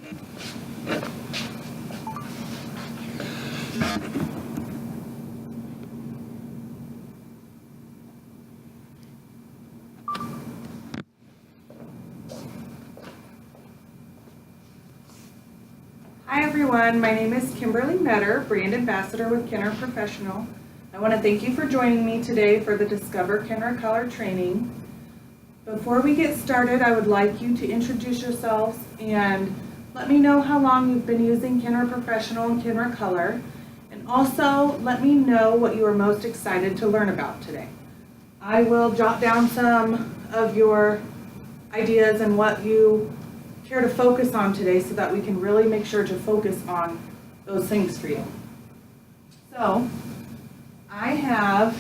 Hi everyone, my name is Kimberly Meador, Brand Ambassador with Kenner Professional. I want to thank you for joining me today for the Discover Kenner Color training. Before we get started, I would like you to introduce yourselves and let me know how long you've been using Kenner Professional and Kenner Color, and also let me know what you are most excited to learn about today. I will jot down some of your ideas and what you care to focus on today so that we can really make sure to focus on those things for you. So I have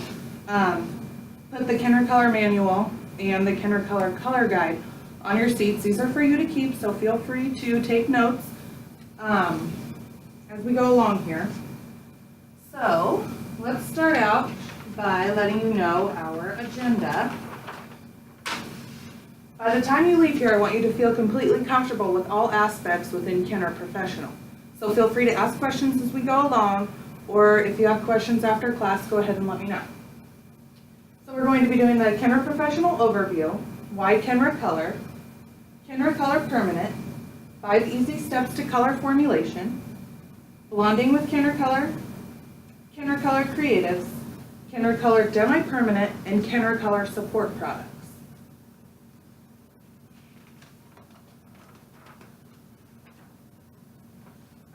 put the Kenner Color Manual and the Kenner Color Color Guide on your seats. These are for you to keep, so feel free to take notes as we go along here. So let's start out by letting you know our agenda. By the time you leave here, I want you to feel completely comfortable with all aspects within Kenner Professional. So feel free to ask questions as we go along, or if you have questions after class, go ahead and let me know. So we're going to be doing the Kenner Professional Overview, why Kenner Color, Kenner Color Permanent, 5 easy steps to color formulation, blonding with Kenner Color Creatives, Kenner Color Demi-Permanent, and Kenner Color Support Products.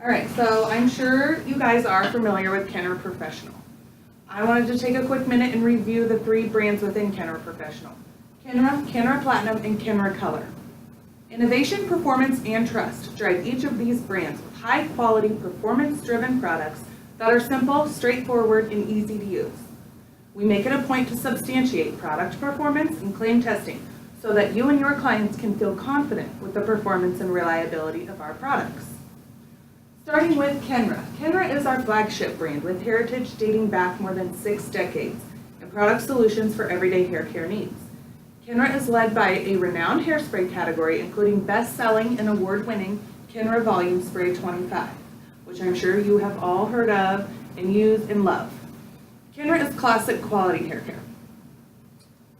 All right, so I'm sure you guys are familiar with Kenner Professional. I wanted to take a quick minute and review the 3 brands within Kenner Professional: Kenner Platinum, and Kenner Color. Innovation, performance, and trust drive each of these brands with high-quality, performance-driven products that are simple, straightforward, and easy to use. We make it a point to substantiate product performance and claim testing so that you and your clients can feel confident with the performance and reliability of our products. Starting with Kenra. Kenra is our flagship brand with heritage dating back more than 6 decades and product solutions for everyday hair care needs. Kenra is led by a renowned hairspray category, including best-selling and award-winning Kenra Volume Spray 25, which I'm sure you have all heard of and use and love. Kenra is classic quality hair care.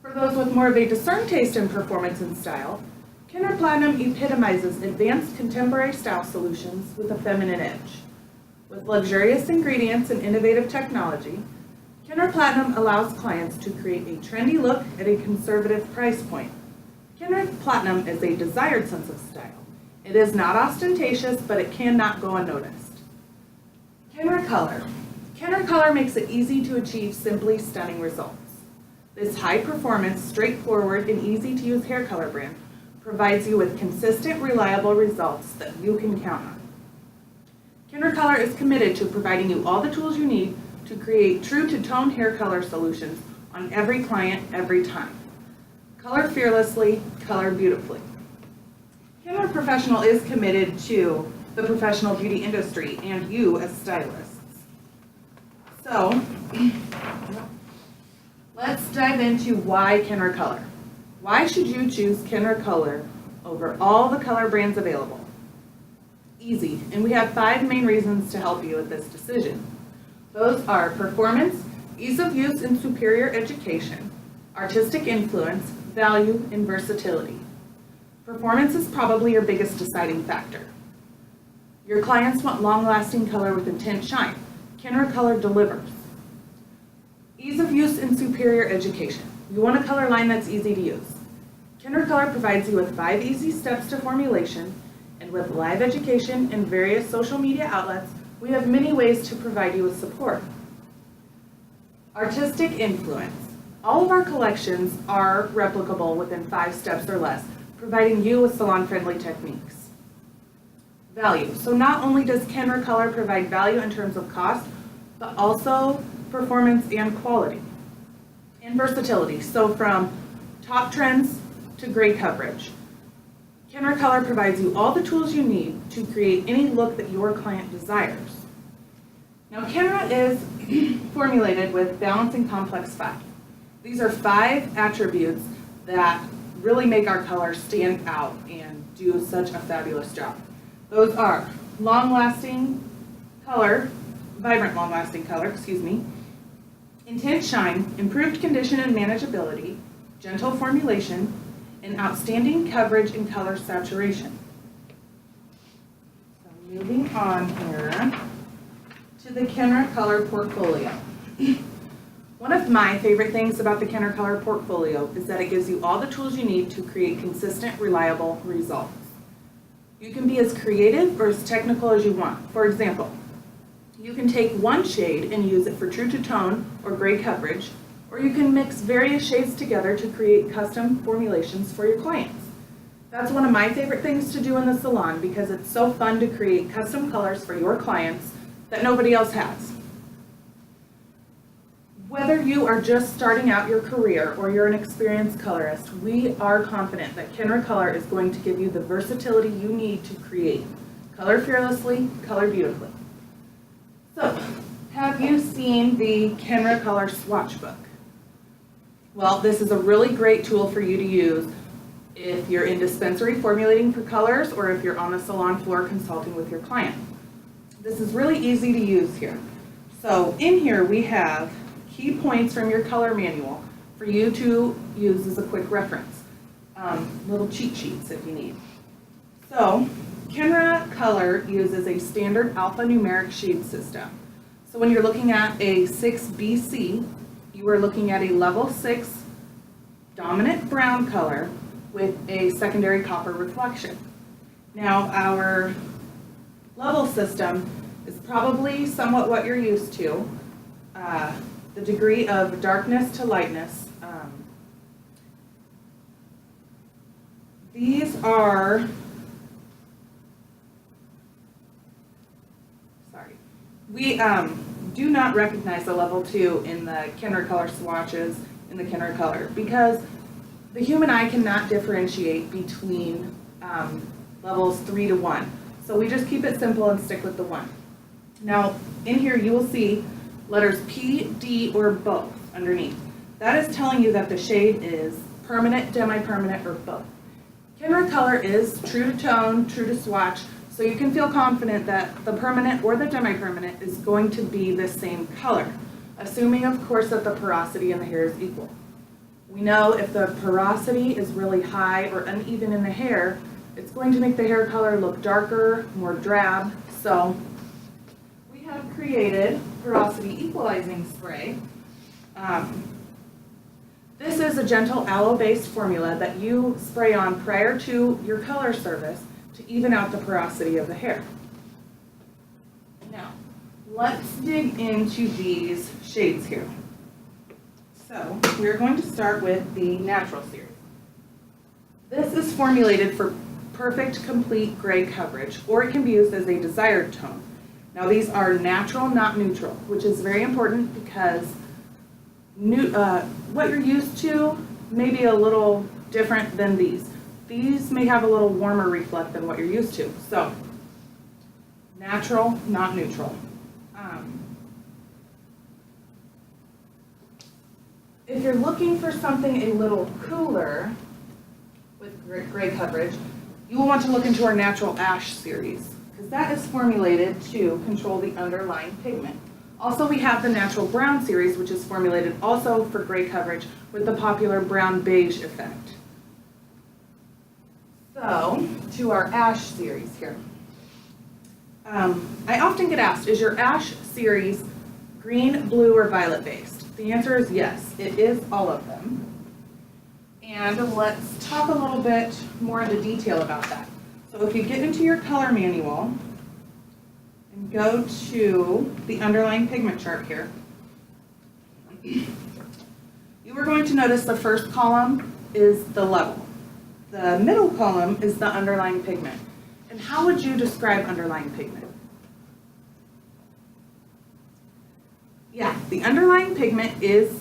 For those with more of a discerned taste in performance and style, Kenner Platinum epitomizes advanced contemporary style solutions with a feminine edge. With luxurious ingredients and innovative technology, Kenner Platinum allows clients to create a trendy look at a conservative price point. Kenner Platinum is a desired sense of style. It is not ostentatious, but it cannot go unnoticed. Kenner Color. Kenner Color makes it easy to achieve simply stunning results. This high-performance, straightforward, and easy-to-use hair color brand provides you with consistent, reliable results that you can count on. Kenner Color is committed to providing you all the tools you need to create true-to-tone hair color solutions on every client, every time. Color fearlessly, color beautifully. Kenner Professional is committed to the professional beauty industry and you as stylists. So, let's dive into why Kenner Color. Why should you choose Kenner Color over all the color brands available? Easy, and we have 5 main reasons to help you with this decision. Those are performance, ease of use and superior education, artistic influence, value, and versatility. Performance is probably your biggest deciding factor. Your clients want long-lasting color with intense shine. Kenner Color delivers. Ease of use and superior education. You want a color line that's easy to use. Kenner Color provides you with 5 easy steps to formulation, and with live education and various social media outlets, we have many ways to provide you with support. Artistic influence. All of our collections are replicable within 5 steps or less, providing you with salon-friendly techniques. Value. So not only does Kenner Color provide value in terms of cost, but also performance and quality. And versatility, so from top trends to gray coverage. Kenner Color provides you all the tools you need to create any look that your client desires. Now, Kenner is formulated with Balance and Complex 5. These are 5 attributes that really make our color stand out and do such a fabulous job. Those are long-lasting color, vibrant long-lasting color, intense shine, improved condition and manageability, gentle formulation, and outstanding coverage and color saturation. So moving on here to the Kenra Color portfolio. One of my favorite things about the Kenra Color portfolio is that it gives you all the tools you need to create consistent, reliable results. You can be as creative or as technical as you want. For example, you can take one shade and use it for true to tone or gray coverage, or you can mix various shades together to create custom formulations for your clients. That's one of my favorite things to do in the salon because it's so fun to create custom colors for your clients that nobody else has. Whether you are just starting out your career or you're an experienced colorist, we are confident that Kenra Color is going to give you the versatility you need to create. Color fearlessly, color beautifully. So, have you seen the Kenra Color swatch book? Well, this is a really great tool for you to use if you're in dispensary formulating for colors or if you're on the salon floor consulting with your client. This is really easy to use here. So, in here we have key points from your color manual for you to use as a quick reference. Little cheat sheets if you need. So, Kenra Color uses a standard alphanumeric shade system. So when you're looking at a 6BC, you are looking at a level 6 dominant brown color with a secondary copper reflection. Now our level system is probably somewhat what you're used to. The degree of darkness to lightness. These are, we do not recognize the level 2 in the Kenra Color swatches in the Kenra Color because the human eye cannot differentiate between levels 3 to 1. So we just keep it simple and stick with the 1. Now in here you will see letters P, D, or both underneath. That is telling you that the shade is permanent, demi-permanent, or both. Kenra Color is true to tone, true to swatch, so you can feel confident that the permanent or the demi-permanent is going to be the same color, assuming of course that the porosity in the hair is equal. We know if the porosity is really high or uneven in the hair, it's going to make the hair color look darker, more drab, so have created porosity equalizing spray. This is a gentle aloe-based formula that you spray on prior to your color service to even out the porosity of the hair. Now, let's dig into these shades here. So, we're going to start with the Natural series. This is formulated for perfect, complete gray coverage, or it can be used as a desired tone. Now these are natural, not neutral, which is very important because what you're used to may be a little different than these. These may have a little warmer reflect than what you're used to. So, natural, not neutral. If you're looking for something a little cooler with gray coverage, you will want to look into our Natural Ash series, because that is formulated to control the underlying pigment. Also, we have the Natural Brown series, which is formulated also for gray coverage with the popular brown beige effect. So, to our Ash series here. I often get asked, is your Ash series green, blue, or violet based? The answer is yes, it is all of them. And let's talk a little bit more into detail about that. So if you get into your color manual and go to the underlying pigment chart here, you are going to notice the first column is the level. The middle column is the underlying pigment. And how would you describe underlying pigment? Yeah, the underlying pigment is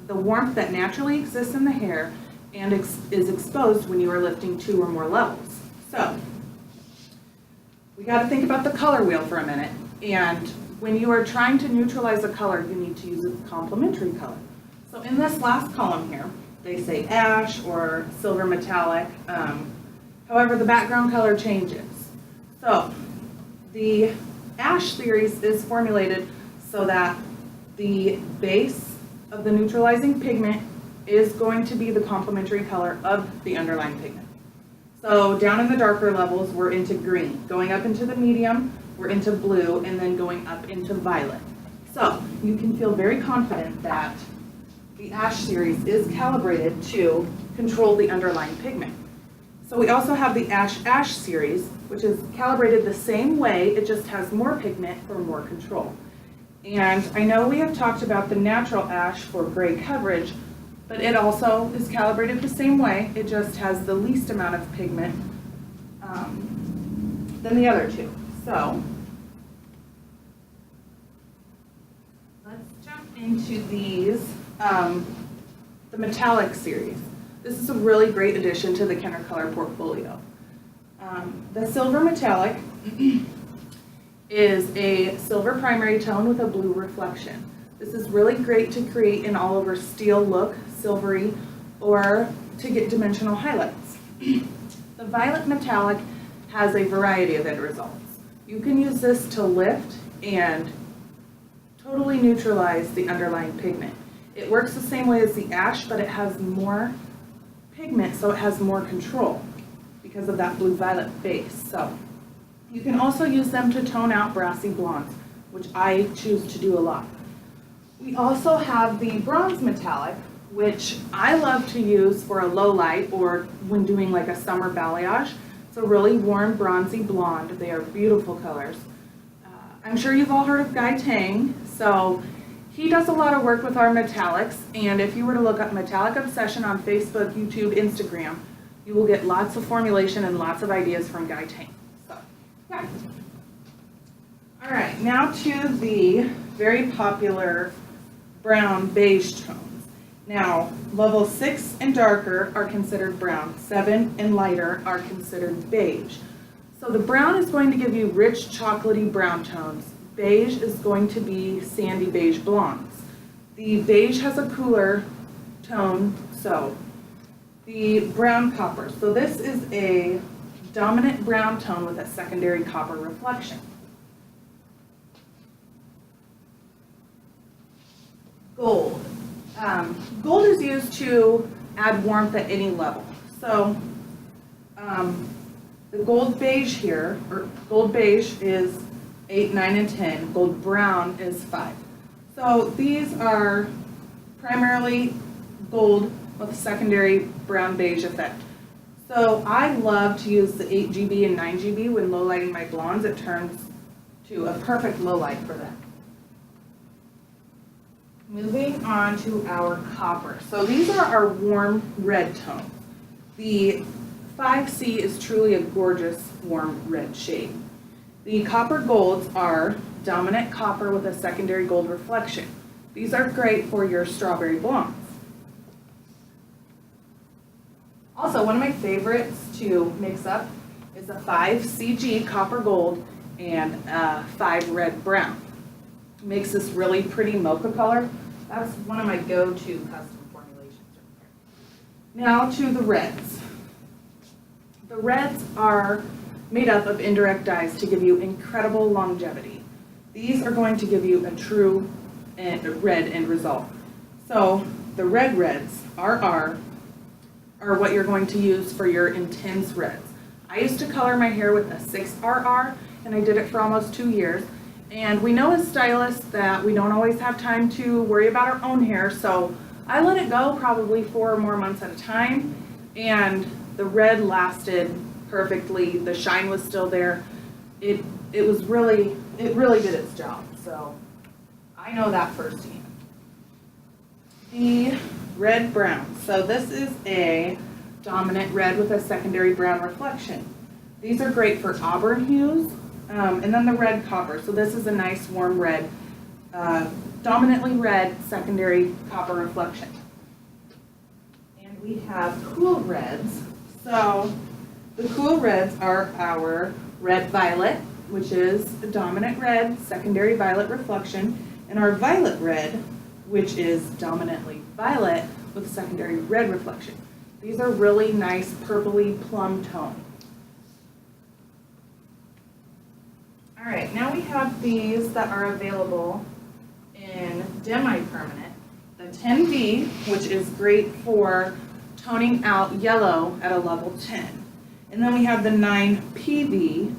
the warmth that naturally exists in the hair and is exposed when you are lifting 2 or more levels. So, we got to think about the color wheel for a minute, and when you are trying to neutralize a color, you need to use a complementary color. So in this last column here, they say ash or silver metallic, however the background color changes. So the ash series is formulated so that the base of the neutralizing pigment is going to be the complementary color of the underlying pigment. So down in the darker levels, we're into green. Going up into the medium, we're into blue, and then going up into violet. So you can feel very confident that the ash series is calibrated to control the underlying pigment. So we also have the ash series, which is calibrated the same way, it just has more pigment for more control. And I know we have talked about the natural ash for gray coverage, but it also is calibrated the same way, it just has the least amount of pigment than the other two. So let's jump into these, the metallic series. This is a really great addition to the Kenner Color portfolio. The silver metallic is a silver primary tone with a blue reflection. This is really great to create an all-over steel look, silvery, or to get dimensional highlights. The violet metallic has a variety of end results. You can use this to lift and totally neutralize the underlying pigment. It works the same way as the ash, but it has more pigment, so it has more control because of that blue-violet base. So you can also use them to tone out brassy blondes, which I choose to do a lot. We also have the bronze metallic, which I love to use for a low light or when doing like a summer balayage. It's a really warm bronzy blonde. They are beautiful colors. I'm sure you've all heard of Guy Tang, so he does a lot of work with our metallics, and if you were to look up Metallic Obsession on Facebook, YouTube, Instagram, you will get lots of formulation and lots of ideas from Guy Tang. So, yeah. All right, now to the very popular brown beige tones. Now, level 6 and darker are considered brown, 7 and lighter are considered beige. So the brown is going to give you rich chocolatey brown tones. Beige is going to be sandy beige blondes. The beige has a cooler tone, so the brown copper. So this is a dominant brown tone with a secondary copper reflection. Gold. Gold is used to add warmth at any level. So the gold beige here, or gold beige is 8, 9, and 10. Gold brown is 5. So these are primarily gold with a secondary brown beige effect. So I love to use the 8GB and 9GB when low lighting my blondes. It turns to a perfect low light for that. Moving on to our copper. So these are our warm red tones. The 5C is truly a gorgeous warm red shade. The copper golds are dominant copper with a secondary gold reflection. These are great for your strawberry blondes. Also, one of my favorites to mix up is a 5CG copper gold and a 5 red brown. Makes this really pretty mocha color. That's one of my go-to custom formulations right there. Now to the reds. The reds are made up of indirect dyes to give you incredible longevity. These are going to give you a true red end result. So the red reds, RR, are what you're going to use for your intense reds. I used to color my hair with a 6RR, and I did it for almost 2 years. And we know as stylists that we don't always have time to worry about our own hair, so I let it go probably 4 or more months at a time, and the red lasted perfectly. The shine was still there. It really did its job, so I know that firsthand. The red brown. So this is a dominant red with a secondary brown reflection. These are great for auburn hues. And then the red copper. So this is a nice warm red, dominantly red, secondary copper reflection. And we have cool reds. So the cool reds are our red violet, which is a dominant red, secondary violet reflection, and our violet red, which is dominantly violet with secondary red reflection. These are really nice purpley plum tone. All right, now we have these that are available in demi-permanent. The 10V, which is great for toning out yellow at a level 10. And then we have the 9PV,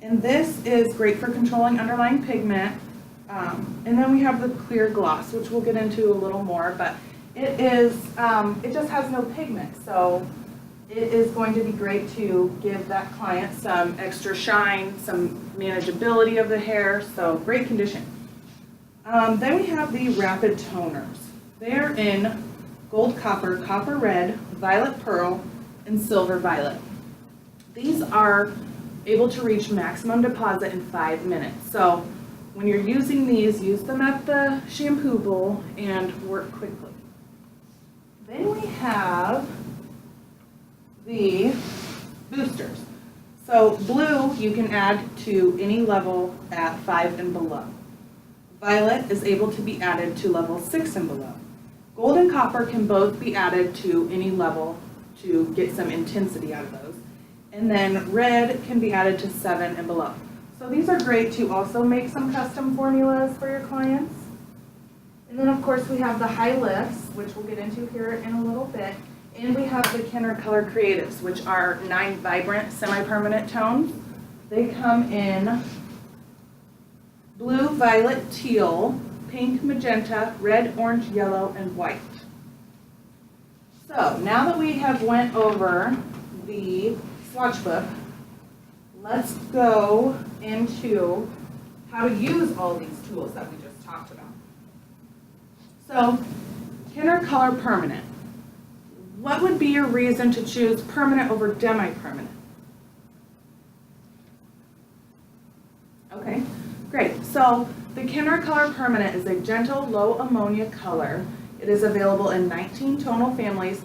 and this is great for controlling underlying pigment. And then we have the clear gloss, which we'll get into a little more, but it just has no pigment, so it is going to be great to give that client some extra shine, some manageability of the hair, so great condition. Then we have the rapid toners. They're in gold copper, copper red, violet pearl, and silver violet. These are able to reach maximum deposit in 5 minutes. So when you're using these, use them at the shampoo bowl and work quickly. Then we have the boosters. So blue you can add to any level at 5 and below. Violet is able to be added to level 6 and below. Gold and copper can both be added to any level to get some intensity out of those. And then red can be added to 7 and below. So these are great to also make some custom formulas for your clients. And then of course we have the high lifts, which we'll get into here in a little bit. And we have the Kenner Color Creatives, which are 9 vibrant semi-permanent tones. They come in blue, violet, teal, pink, magenta, red, orange, yellow, and white. So now that we have went over the swatch book, let's go into how to use all these tools that we just talked about. So, Kenner Color Permanent. What would be your reason to choose permanent over demi-permanent? Okay, great. So the Kenner Color Permanent is a gentle, low ammonia color. It is available in 19 tonal families,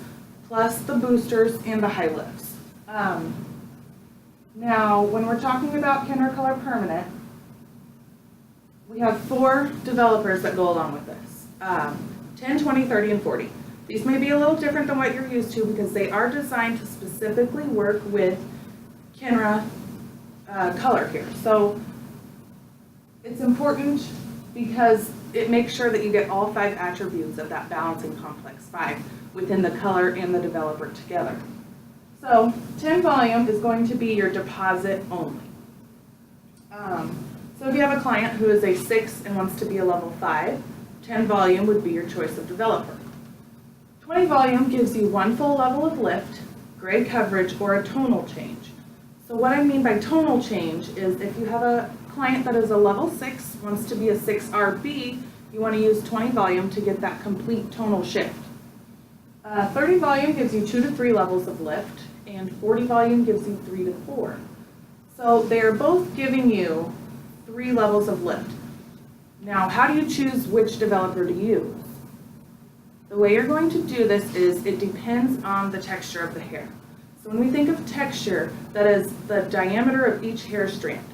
plus the boosters and the high lifts. Now, when we're talking about Kenner Color Permanent, we have 4 developers that go along with this. 10, 20, 30, and 40. These may be a little different than what you're used to because they are designed to specifically work with Kenra color here. So it's important because it makes sure that you get all 5 attributes of that balancing complex 5 within the color and the developer together. So 10 volume is going to be your deposit only. So if you have a client who is a 6 and wants to be a level 5, 10 volume would be your choice of developer. 20 volume gives you 1 full level of lift, gray coverage, or a tonal change. So what I mean by tonal change is if you have a client that is a level 6, wants to be a 6RB, you want to use 20 volume to get that complete tonal shift. 30 volume gives you 2 to 3 levels of lift, and 40 volume gives you 3 to 4. So they are both giving you 3 levels of lift. Now, how do you choose which developer to use? The way you're going to do this is it depends on the texture of the hair. So when we think of texture, that is the diameter of each hair strand.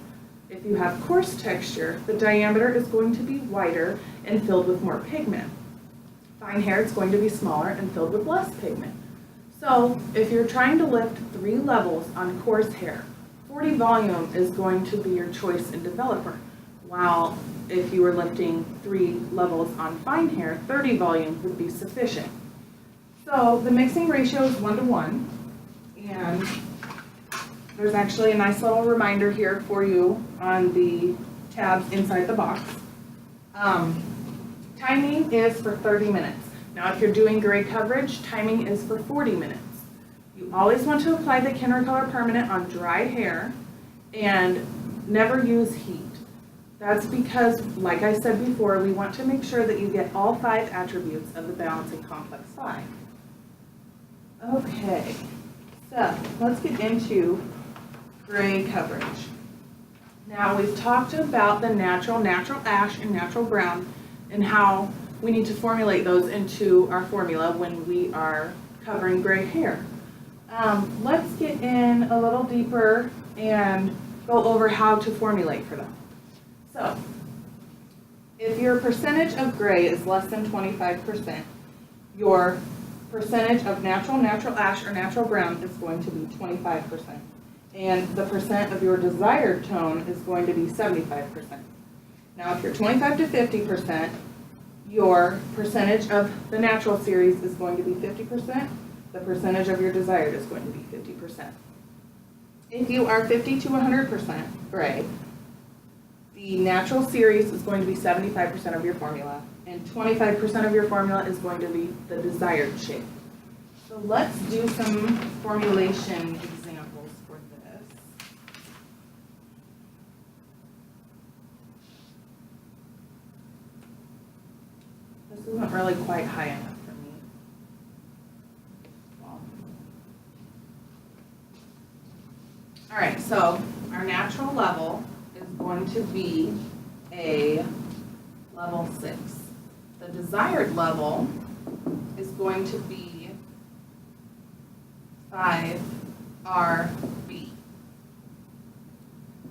If you have coarse texture, the diameter is going to be wider and filled with more pigment. Fine hair, it's going to be smaller and filled with less pigment. So if you're trying to lift 3 levels on coarse hair, 40 volume is going to be your choice in developer. While if you were lifting 3 levels on fine hair, 30 volume would be sufficient. So the mixing ratio is 1 to 1, and there's actually a nice little reminder here for you on the tabs inside the box. Timing is for 30 minutes. Now if you're doing gray coverage, timing is for 40 minutes. You always want to apply the Kenner Color Permanent on dry hair and never use heat. That's because, like I said before, we want to make sure that you get all 5 attributes of the balancing complex 5. Okay, so let's get into gray coverage. Now we've talked about the natural ash, and natural brown, and how we need to formulate those into our formula when we are covering gray hair. Let's get in a little deeper and go over how to formulate for them. So, if your percentage of gray is less than 25%, your percentage of natural ash, or natural brown is going to be 25%. and the percent of your desired tone is going to be 75%. Now, if you're 25 to 50%, your percentage of the natural series is going to be 50%. The percentage of your desired is going to be 50%. If you are 50 to 100% gray, the natural series is going to be 75% of your formula, and 25% of your formula is going to be the desired shade. So let's do some formulation examples for this. This isn't really quite high enough for me. Well. All right, so our natural level is going to be a level 6. The desired level is going to be 5 RB.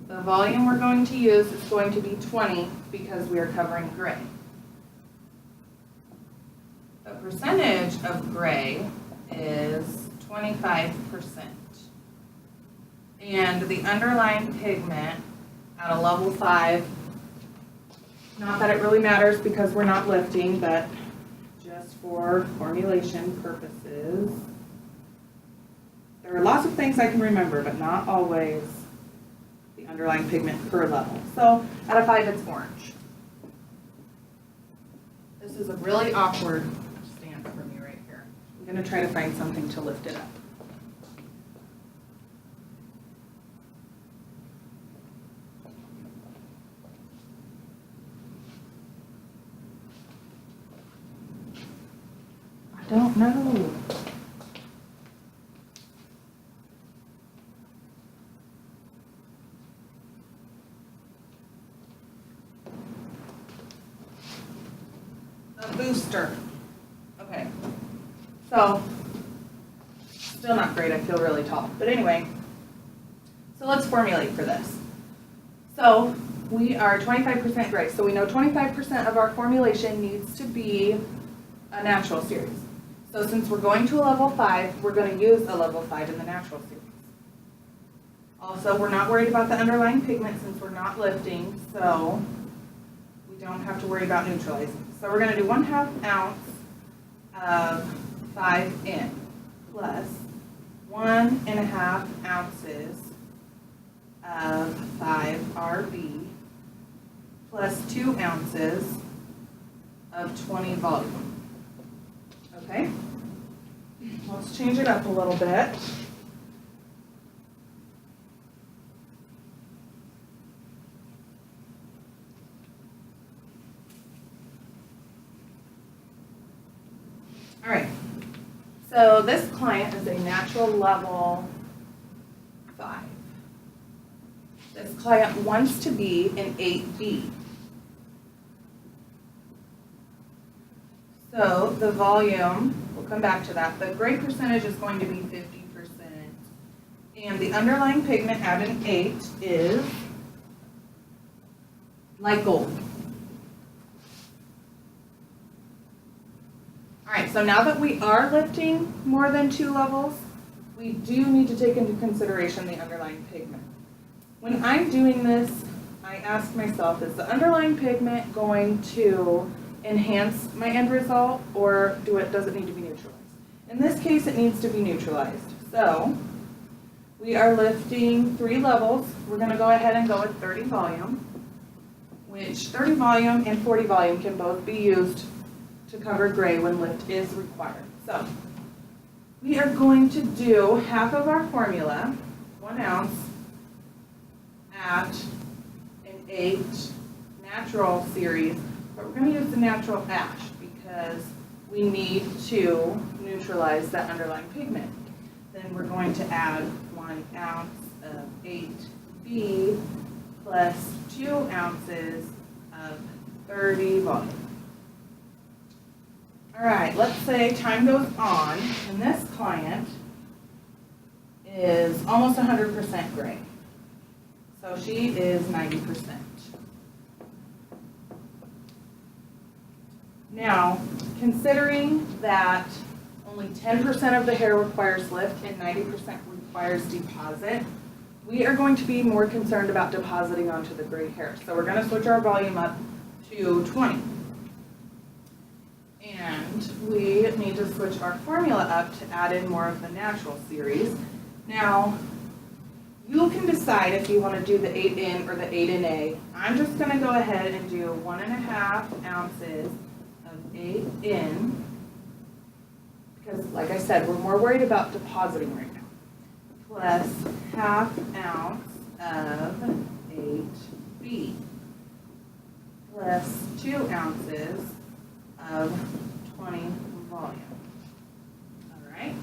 The volume we're going to use is going to be 20 because we are covering gray. The percentage of gray is 25%. And the underlying pigment at a level 5, not that it really matters because we're not lifting, but just for formulation purposes. There are lots of things I can remember, but not always the underlying pigment per level. So out of 5, it's orange. This is a really awkward stand for me right here. I'm going to try to find something to lift it up. I don't know. A booster. Okay. So, still not great. I feel really tall. But anyway, so let's formulate for this. So, we are 25% gray. So we know 25% of our formulation needs to be a natural series. So since we're going to a level 5, we're going to use a level 5 in the natural series. Also, we're not worried about the underlying pigment since we're not lifting, so we don't have to worry about neutralizing. So we're going to do 1/2 ounce of 5N plus 1.5 ounces of 5RB plus 2 ounces of 20 volume. Okay, let's change it up a little bit. All right, so this client is a natural level 5. This client wants to be an 8B. So the volume, we'll come back to that, the gray percentage is going to be 50%. And the underlying pigment at an 8 is light gold. All right, so now that we are lifting more than 2 levels, we do need to take into consideration the underlying pigment. When I'm doing this, I ask myself, is the underlying pigment going to enhance my end result, or does it need to be neutralized? In this case, it needs to be neutralized. So we are lifting 3 levels. We're going to go ahead and go with 30 volume, which 30 volume and 40 volume can both be used to cover gray when lift is required. So we are going to do half of our formula, 1 ounce, at an 8 natural series. But we're going to use the natural ash because we need to neutralize that underlying pigment. Then we're going to add 1 ounce of 8B plus 2 ounces of 30 volume. All right, let's say time goes on and this client is almost 100% gray. So she is 90%. Now, considering that only 10% of the hair requires lift and 90% requires deposit, we are going to be more concerned about depositing onto the gray hair. So we're going to switch our volume up to 20. And we need to switch our formula up to add in more of the natural series. Now, you can decide if you want to do the 8 in or the 8 in A. I'm just going to go ahead and do 1.5 ounces of 8 in, because like I said, we're more worried about depositing right now, plus 1/2 ounce of 8B, plus 2 ounces of 20 volume. All right.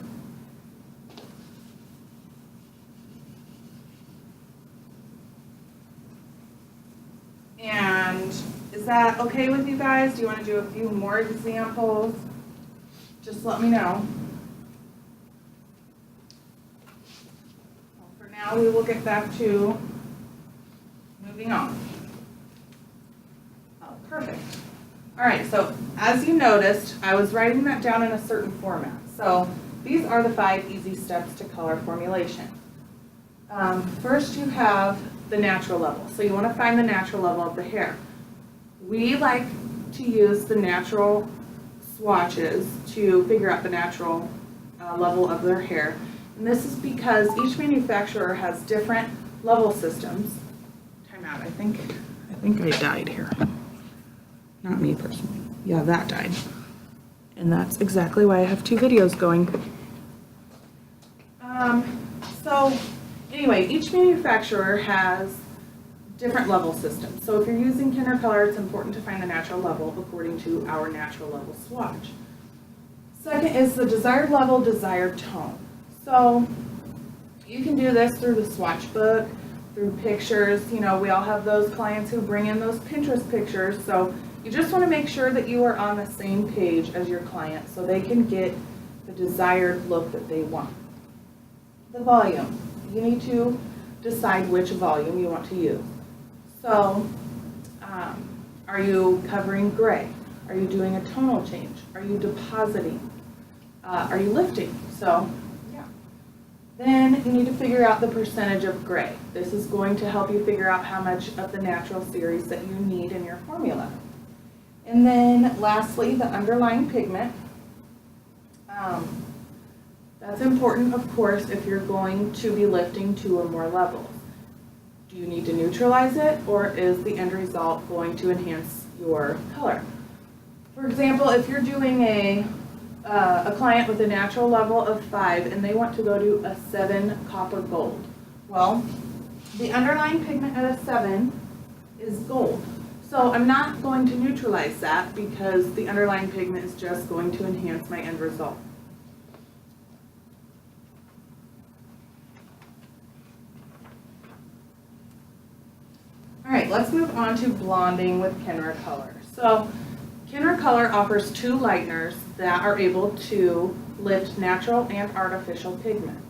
And is that okay with you guys? Do you want to do a few more examples? Just let me know. Well, for now, we will get back to moving on. Oh, perfect. All right, so as you noticed, I was writing that down in a certain format. So these are the 5 easy steps to color formulation. First, you have the natural level. So you want to find the natural level of the hair. We like to use the natural swatches to figure out the natural level of their hair. And this is because each manufacturer has different level systems. Time out, I think I died here. Not me personally. Yeah, that died. And that's exactly why I have 2 videos going. So anyway, each manufacturer has different level systems. So if you're using Kenner Color, it's important to find the natural level according to our natural level swatch. Second is the desired level, desired tone. So you can do this through the swatch book, through pictures. You know, we all have those clients who bring in those Pinterest pictures. So you just want to make sure that you are on the same page as your client so they can get the desired look that they want. The volume. You need to decide which volume you want to use. So, are you covering gray? Are you doing a tonal change? Are you depositing? Are you lifting? So, yeah. Then you need to figure out the percentage of gray. This is going to help you figure out how much of the natural series that you need in your formula. And then lastly, the underlying pigment. That's important, of course, if you're going to be lifting 2 or more levels. Do you need to neutralize it, or is the end result going to enhance your color? For example, if you're doing a client with a natural level of 5 and they want to go to a 7 copper gold, well, the underlying pigment at a 7 is gold. So I'm not going to neutralize that because the underlying pigment is just going to enhance my end result. All right, let's move on to blonding with Kenner Color. So Kenner Color offers 2 lighteners that are able to lift natural and artificial pigment.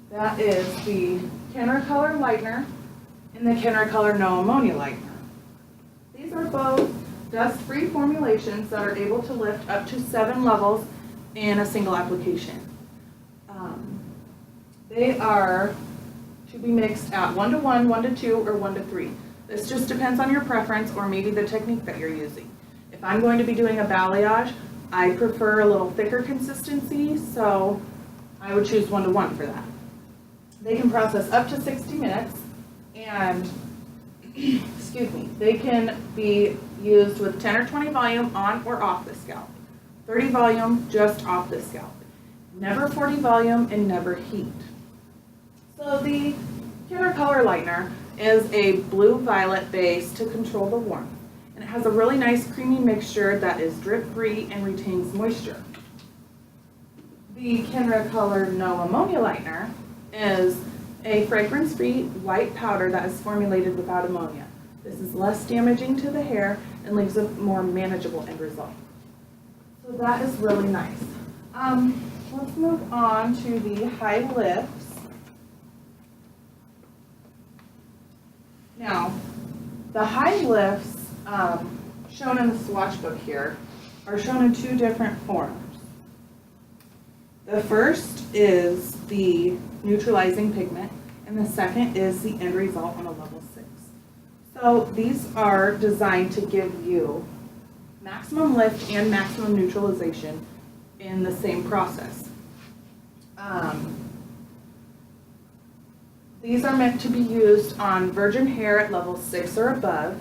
That is the Kenner Color Lightener and the Kenner Color No Ammonia Lightener. These are both dust-free formulations that are able to lift up to 7 levels in a single application. They are to be mixed at 1:1, 1:2, or 1:3. This just depends on your preference or maybe the technique that you're using. If I'm going to be doing a balayage, I prefer a little thicker consistency, so I would choose 1:1 for that. They can process up to 60 minutes, and excuse me, they can be used with 10 or 20 volume on or off the scalp, 30 volume just off the scalp, never 40 volume, and never heat. So the Kenner Color Lightener is a blue-violet base to control the warmth, and it has a really nice creamy mixture that is drip-free and retains moisture. The Kenner Color No Ammonia Lightener is a fragrance-free white powder that is formulated without ammonia. This is less damaging to the hair and leaves a more manageable end result. So that is really nice. Let's move on to the high lifts. Now, the high lifts shown in the swatch book here are shown in 2 different forms. The first is the neutralizing pigment, and the second is the end result on a level 6. So these are designed to give you maximum lift and maximum neutralization in the same process. These are meant to be used on virgin hair at level 6 or above,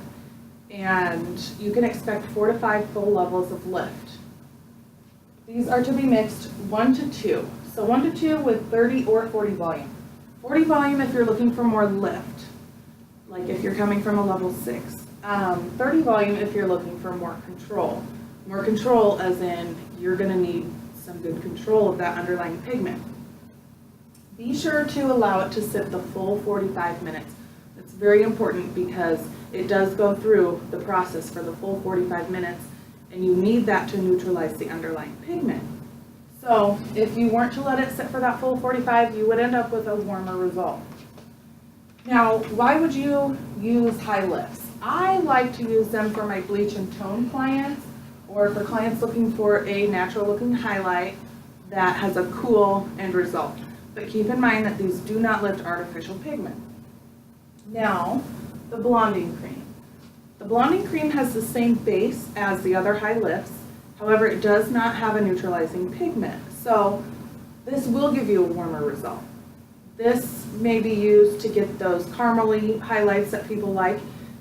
and you can expect 4 to 5 full levels of lift. These are to be mixed 1 to 2. So 1 to 2 with 30 or 40 volume. 40 volume if you're looking for more lift, like if you're coming from a level 6. 30 volume if you're looking for more control. More control as in you're going to need some good control of that underlying pigment. Be sure to allow it to sit the full 45 minutes. It's very important because it does go through the process for the full 45 minutes, and you need that to neutralize the underlying pigment. So if you weren't to let it sit for that full 45, you would end up with a warmer result. Now, why would you use high lifts? I like to use them for my bleach and tone clients, or for clients looking for a natural looking highlight that has a cool end result. But keep in mind that these do not lift artificial pigment. Now, the blonding cream. The blonding cream has the same base as the other high lifts, however, it does not have a neutralizing pigment. So this will give you a warmer result. This may be used to get those caramely highlights that people like.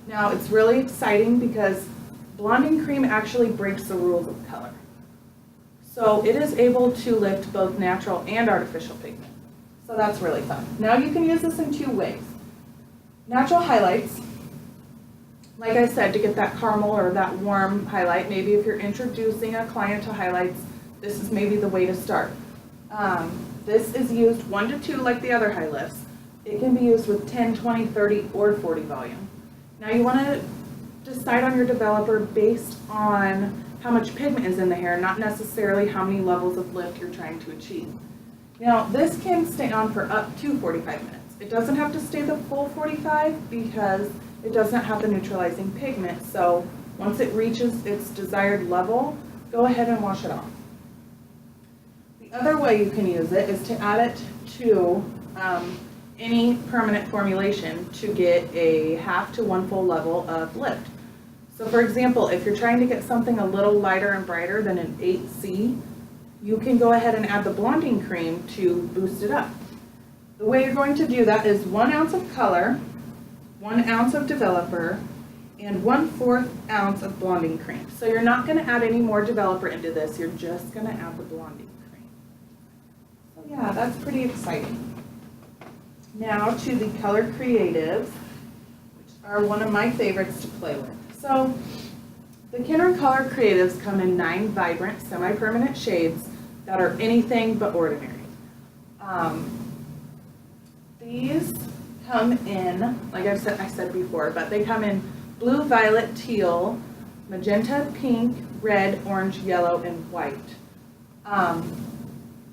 Now, it's really exciting because blonding cream actually breaks the rules of color. So it is able to lift both natural and artificial pigment. So that's really fun. Now you can use this in 2 ways. Natural highlights, like I said, to get that caramel or that warm highlight. Maybe if you're introducing a client to highlights, this is maybe the way to start. This is used 1 to 2 like the other high lifts. It can be used with 10, 20, 30, or 40 volume. Now you want to decide on your developer based on how much pigment is in the hair, not necessarily how many levels of lift you're trying to achieve. Now this can stay on for up to 45 minutes. It doesn't have to stay the full 45 because it doesn't have the neutralizing pigment. So once it reaches its desired level, go ahead and wash it off. The other way you can use it is to add it to any permanent formulation to get a half to 1 full level of lift. So for example, if you're trying to get something a little lighter and brighter than an 8C, you can go ahead and add the blonding cream to boost it up. The way you're going to do that is 1 ounce of color, 1 ounce of developer, and 1/4 ounce of blonding cream. So you're not going to add any more developer into this, you're just going to add the blonding cream. So yeah, that's pretty exciting. Now to the color creatives, which are one of my favorites to play with. So the Kenner Color Creatives come in 9 vibrant, semi-permanent shades that are anything but ordinary. These come in, like I said before, but they come in blue, violet, teal, magenta, pink, red, orange, yellow, and white.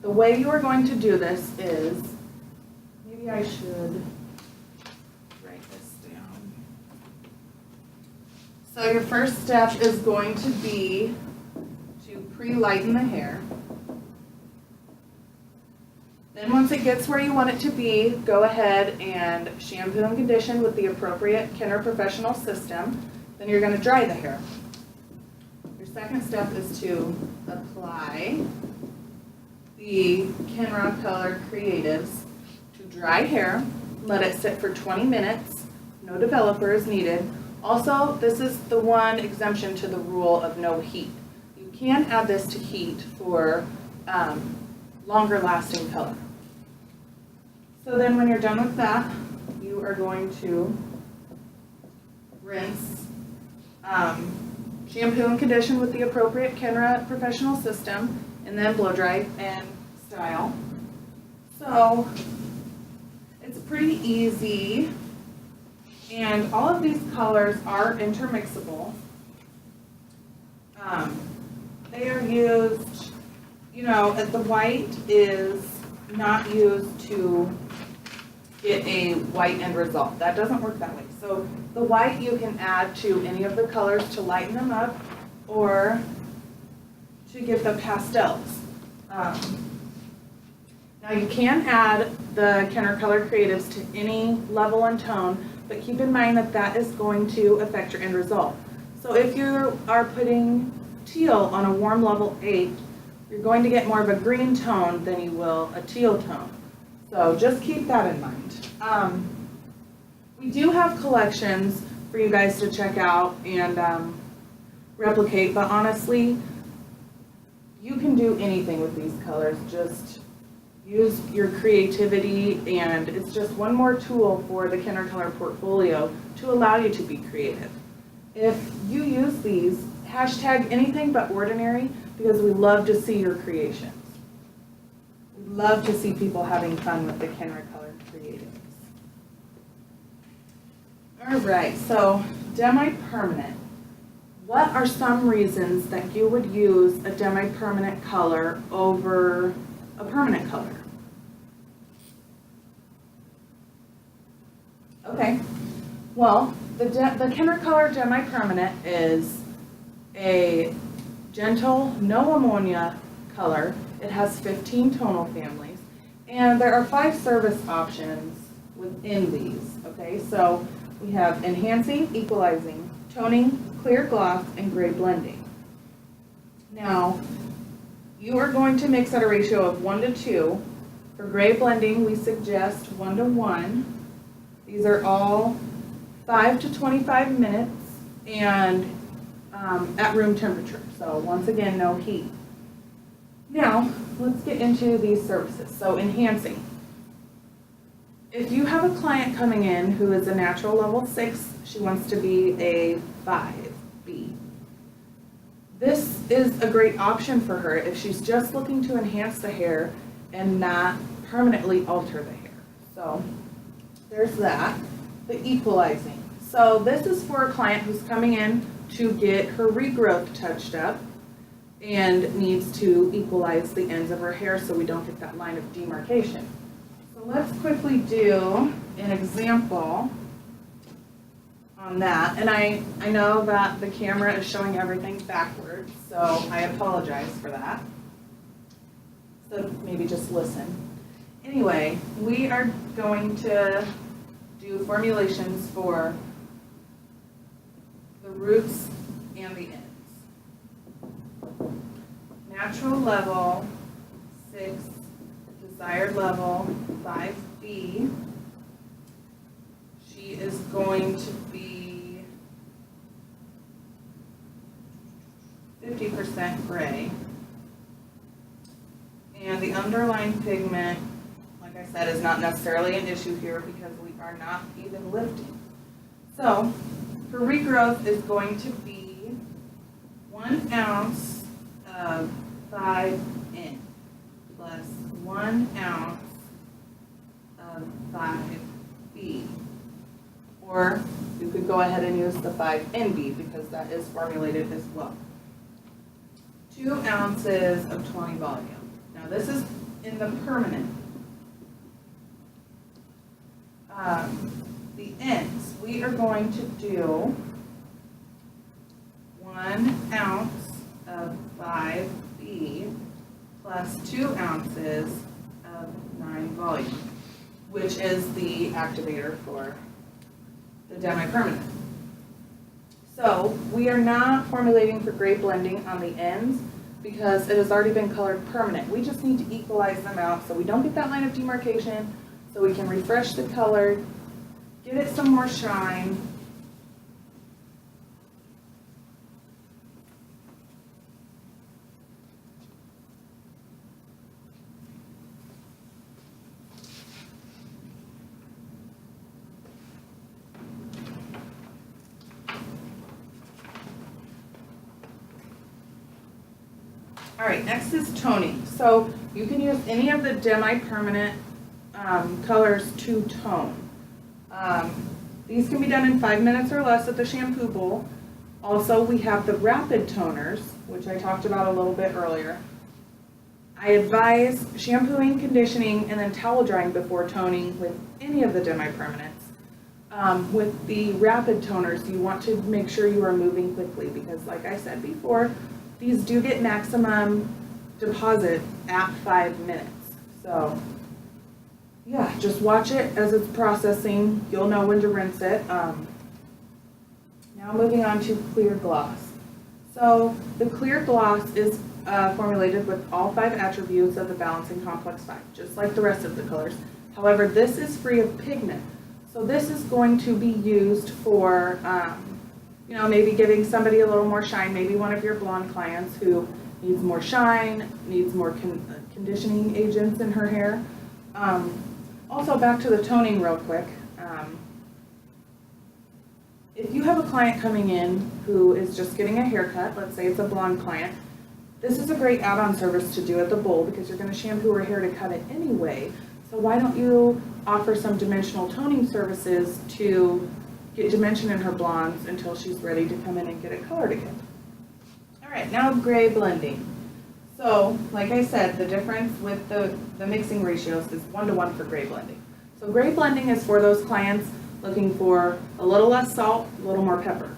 The way you are going to do this is, maybe I should write this down. So your first step is going to be to pre-lighten the hair. Then once it gets where you want it to be, go ahead and shampoo and condition with the appropriate Kenner Professional system. Then you're going to dry the hair. Your second step is to apply the Kenner Color Creatives to dry hair. Let it sit for 20 minutes. No developer is needed. Also, this is the one exemption to the rule of no heat. You can add this to heat for longer lasting color. So then when you're done with that, you are going to rinse, shampoo and condition with the appropriate Kenner Professional system, and then blow dry and style. So it's pretty easy, and all of these colors are intermixable. They are used, the white is not used to get a white end result. That doesn't work that way. So the white you can add to any of the colors to lighten them up or to get the pastels. Now you can add the Kenner Color Creatives to any level and tone, but keep in mind that that is going to affect your end result. So if you are putting teal on a warm level 8, you're going to get more of a green tone than you will a teal tone. So just keep that in mind. We do have collections for you guys to check out and replicate, but honestly, you can do anything with these colors. Just use your creativity, and it's just one more tool for the Kenner Color portfolio to allow you to be creative. If you use these, hashtag anything but ordinary, because we love to see your creations. We love to see people having fun with the Kenner Color Creatives. All right, so demi-permanent. What are some reasons that you would use a demi-permanent color over a permanent color? Okay, well, the Kenner Color Demi-Permanent is a gentle, no ammonia color. It has 15 tonal families, and there are 5 service options within these, okay? So we have enhancing, equalizing, toning, clear gloss, and gray blending. Now, you are going to mix at a ratio of 1 to 2. For gray blending, we suggest 1 to 1. These are all 5 to 25 minutes and at room temperature. So once again, no heat. Now, let's get into these services. So enhancing. If you have a client coming in who is a natural level 6, she wants to be a 5B. This is a great option for her if she's just looking to enhance the hair and not permanently alter the hair. So there's that. The equalizing. So this is for a client who's coming in to get her regrowth touched up and needs to equalize the ends of her hair so we don't get that line of demarcation. So let's quickly do an example on that. And I know that the camera is showing everything backwards, so I apologize for that. So maybe just listen. Anyway, we are going to do formulations for the roots and the ends. Natural level 6, desired level 5B. She is going to be 50% gray. And the underlying pigment, like I said, is not necessarily an issue here because we are not even lifting. So her regrowth is going to be 1 ounce of 5N plus 1 ounce of 5B. Or you could go ahead and use the 5NB because that is formulated as well. 2 ounces of 20 volume. Now this is in the permanent. The ends, we are going to do 1 ounce of 5B plus 2 ounces of 9 volume, which is the activator for the demi-permanent. So we are not formulating for gray blending on the ends because it has already been colored permanent. We just need to equalize them out so we don't get that line of demarcation, so we can refresh the color, give it some more shine. All right, next is toning. So you can use any of the demi-permanent colors to tone. These can be done in 5 minutes or less at the shampoo bowl. Also, we have the rapid toners, which I talked about a little bit earlier. I advise shampooing, conditioning, and then towel drying before toning with any of the demi-permanents. With the rapid toners, you want to make sure you are moving quickly because, like I said before, these do get maximum deposit at 5 minutes. So just watch it as it's processing. You'll know when to rinse it. Now moving on to clear gloss. So the clear gloss is formulated with all 5 attributes of the Balancing Complex 5, just like the rest of the colors. However, this is free of pigment. So this is going to be used for, maybe giving somebody a little more shine, maybe one of your blonde clients who needs more shine, needs more conditioning agents in her hair. Also, back to the toning real quick. If you have a client coming in who is just getting a haircut, let's say it's a blonde client, this is a great add-on service to do at the bowl because you're going to shampoo her hair to cut it anyway. So why don't you offer some dimensional toning services to get dimension in her blondes until she's ready to come in and get it colored again. All right, now gray blending. So, like I said, the difference with the mixing ratios is 1-to-1 for gray blending. So gray blending is for those clients looking for a little less salt, a little more pepper.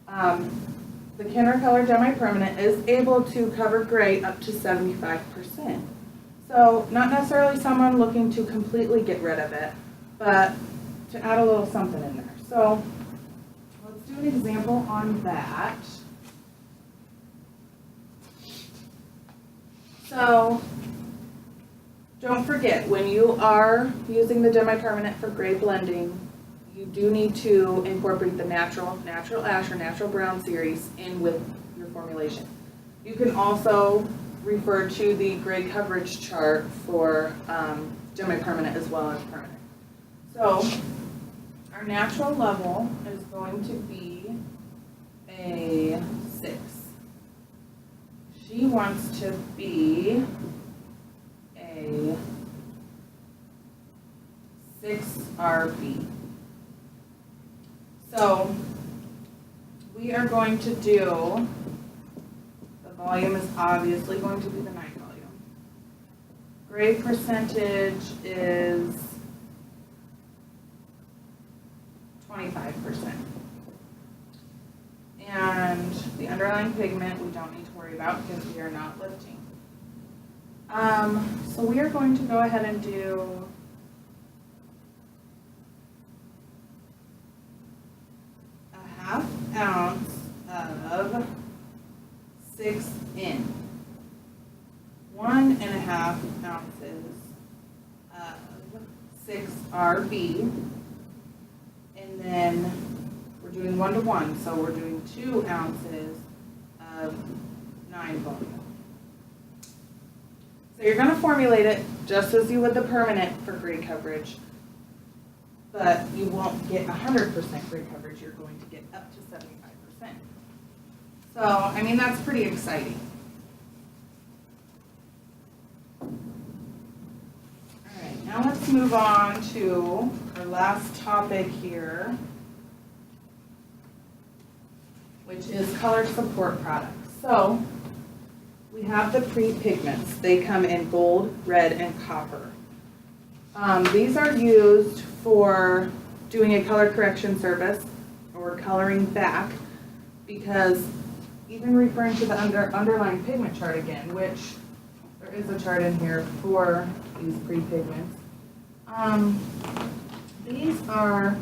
The Kenra Color Demi-Permanent is able to cover gray up to 75%. So not necessarily someone looking to completely get rid of it, but to add a little something in there. So let's do an example on that. So don't forget, when you are using the Demi-Permanent for gray blending, you do need to incorporate the natural ash or natural brown series in with your formulation. You can also refer to the gray coverage chart for Demi-Permanent as well as permanent. So our natural level is going to be a 6. She wants to be a 6 RB. So we are going to do, the volume is obviously going to be the night volume. Gray percentage is 25%. And the underlying pigment we don't need to worry about because we are not lifting. So we are going to go ahead and do a 1/2 ounce of 6N. 1.5 ounces of 6RB. And then we're doing 1-to-1, so we're doing 2 ounces of 9 volume. So you're going to formulate it just as you would the permanent for gray coverage, but you won't get 100% gray coverage. You're going to get up to 75%. So, I mean, that's pretty exciting. All right, now let's move on to our last topic here, which is color support products. So we have the pre-pigments. They come in gold, red, and copper. These are used for doing a color correction service or coloring back, because even referring to the underlying pigment chart again, which there is a chart in here for these pre-pigments. These are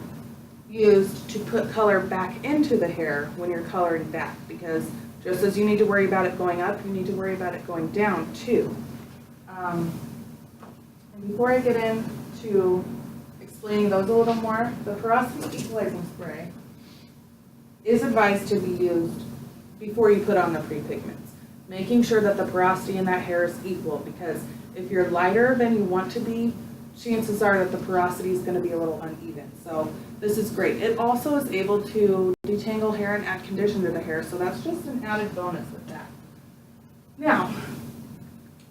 used to put color back into the hair when you're coloring back, because just as you need to worry about it going up, you need to worry about it going down too. And before I get into explaining those a little more, the porosity equalizing spray is advised to be used before you put on the pre-pigments, making sure that the porosity in that hair is equal, because if you're lighter than you want to be, chances are that the porosity is going to be a little uneven. So this is great. It also is able to detangle hair and add condition to the hair, so that's just an added bonus with that. Now,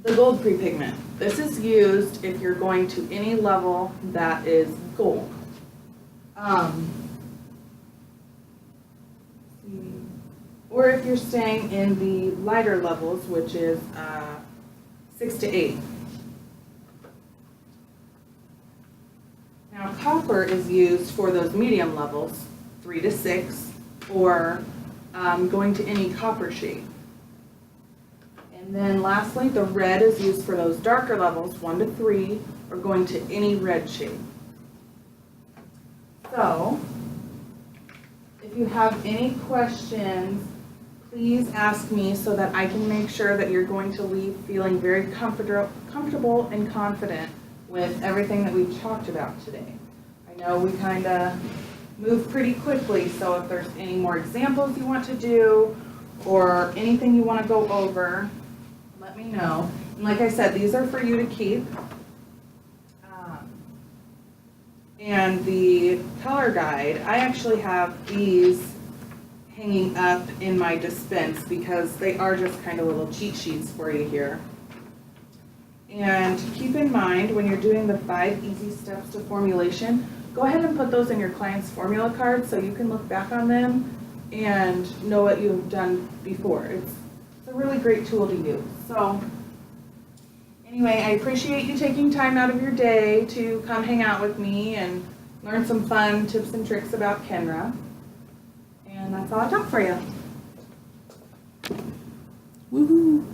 the gold pre-pigment. This is used if you're going to any level that is gold. Or if you're staying in the lighter levels, which is 6 to 8. Now, copper is used for those medium levels, 3 to 6, or going to any copper shade. And then lastly, the red is used for those darker levels, 1 to 3, or going to any red shade. So, if you have any questions, please ask me so that I can make sure that you're going to leave feeling very comfortable and confident with everything that we've talked about today. I know we kind of move pretty quickly, so if there's any more examples you want to do or anything you want to go over, let me know. And like I said, these are for you to keep. And the color guide, I actually have these hanging up in my dispense because they are just kind of little cheat sheets for you here. And keep in mind when you're doing the 5 easy steps to formulation, go ahead and put those in your client's formula card so you can look back on them and know what you've done before. It's a really great tool to use. So anyway, I appreciate you taking time out of your day to come hang out with me and learn some fun tips and tricks about Kenra. And that's all I've got for you. Woohoo!